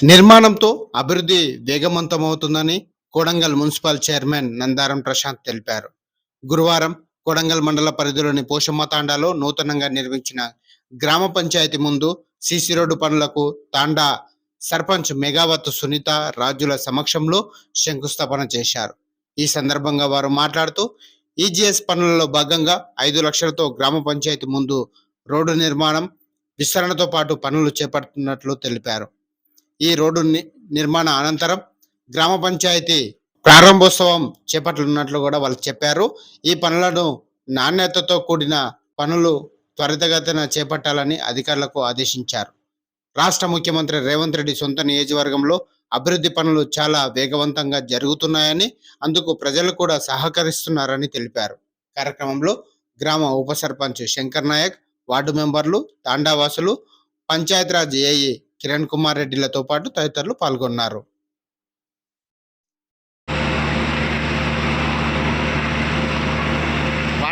నిర్మాణంతో అభివృద్ధి వేగవంతమవుతుందని Kodangal municipal chairman Nandaram Prashanth తెలిపారు. గురువారం కొడంగల్ మండల పరిధిలోని పోషమ్మ తాండాలో నూతనంగా నిర్మించిన గ్రామ పంచాయతీ ముందు సీసీ రోడ్డు పనులకు తాండా సర్పంచ్ మెగావత్ సునీత రాజుల సమక్షంలో శంకుస్థాపన చేశారు. ఈ సందర్భంగా వారు మాట్లాడుతూ ఈజీఎస్ పనులలో భాగంగా 5 లక్షలతో గ్రామ పంచాయతీ ముందు రోడ్డు నిర్మాణం విస్తరణతో పాటు పనులు చేపడుతున్నట్లు తెలిపారు. ఈ రోడ్డు నిర్మాణ అనంతరం గ్రామ పంచాయతీ ప్రారంభోత్సవం చేపట్టనున్నట్లు కూడా వాళ్ళు చెప్పారు. ఈ పనులను నాణ్యతతో కూడిన పనులు త్వరితగతిన చేపట్టాలని అధికారులకు ఆదేశించారు. రాష్ట్ర ముఖ్యమంత్రి రేవంత్ రెడ్డి సొంత నియోజకవర్గంలో అభివృద్ధి పనులు చాలా వేగవంతంగా జరుగుతున్నాయని, అందుకు ప్రజలు కూడా సహకరిస్తున్నారని తెలిపారు. కార్యక్రమంలో గ్రామ ఉప సర్పంచ్ శంకర్ నాయక్, వార్డు మెంబర్లు, తాండావాసులు, పంచాయతీరాజ్ ఏఈ కిరణ్ కుమార్ రెడ్డిలతో పాటు తదితరులు పాల్గొన్నారు.